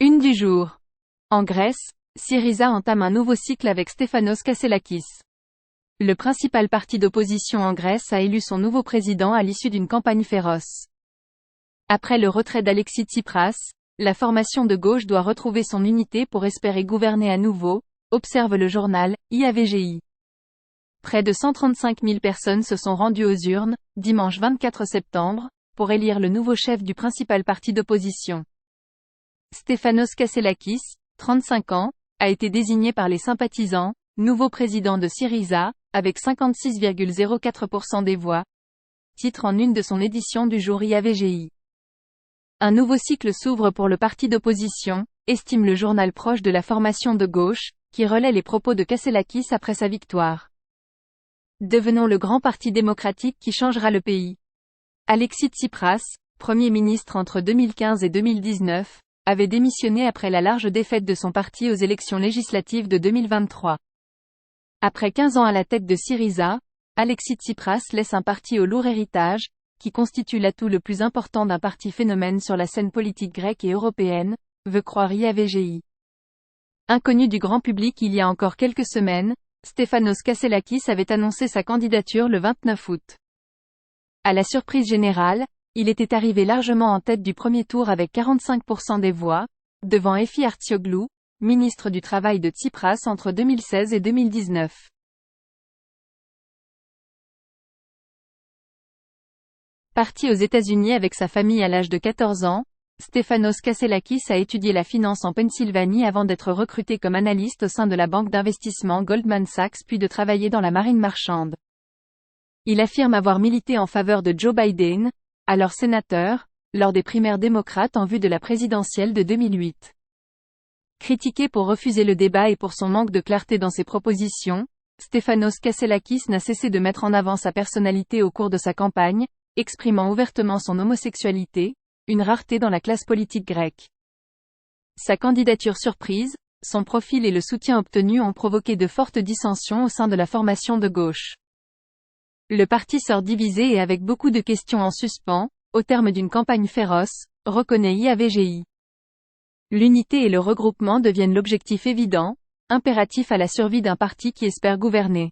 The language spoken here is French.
Une du jour. En Grèce, Syriza entame un nouveau cycle avec Stefanos Kasselakis. Le principal parti d'opposition en Grèce a élu son nouveau président à l'issue d'une campagne féroce. Après le retrait d'Alexis Tsipras, la formation de gauche doit retrouver son unité pour espérer gouverner à nouveau, observe le journal IAVGI. Près de 135 000 personnes se sont rendues aux urnes, dimanche 24 septembre, pour élire le nouveau chef du principal parti d'opposition. Stefanos Kasselakis, 35 ans, a été désigné par les sympathisants, nouveau président de Syriza, avec 56,04% des voix. Titre en une de son édition du jour IAVGI. Un nouveau cycle s'ouvre pour le parti d'opposition, estime le journal proche de la formation de gauche, qui relaie les propos de Kasselakis après sa victoire. Devenons le grand parti démocratique qui changera le pays. Alexis Tsipras, Premier ministre entre 2015 et 2019, avait démissionné après la large défaite de son parti aux élections législatives de 2023. Après 15 ans à la tête de Syriza, Alexis Tsipras laisse un parti au lourd héritage, qui constitue l'atout le plus important d'un parti phénomène sur la scène politique grecque et européenne, veut croire IAVGI. Inconnu du grand public il y a encore quelques semaines, Stefanos Kasselakis avait annoncé sa candidature le 29 août. À la surprise générale, il était arrivé largement en tête du premier tour avec 45% des voix, devant Efi Artioglou, ministre du Travail de Tsipras entre 2016 et 2019. Parti aux États-Unis avec sa famille à l'âge de 14 ans, Stefanos Kasselakis a étudié la finance en Pennsylvanie avant d'être recruté comme analyste au sein de la banque d'investissement Goldman Sachs puis de travailler dans la marine marchande. Il affirme avoir milité en faveur de Joe Biden, alors sénateur, lors des primaires démocrates en vue de la présidentielle de 2008. Critiqué pour refuser le débat et pour son manque de clarté dans ses propositions, Stefanos Kasselakis n'a cessé de mettre en avant sa personnalité au cours de sa campagne, exprimant ouvertement son homosexualité, une rareté dans la classe politique grecque. Sa candidature surprise, son profil et le soutien obtenu ont provoqué de fortes dissensions au sein de la formation de gauche. Le parti sort divisé et avec beaucoup de questions en suspens, au terme d'une campagne féroce, reconnaît IAVGI. L'unité et le regroupement deviennent l'objectif évident, impératif à la survie d'un parti qui espère gouverner.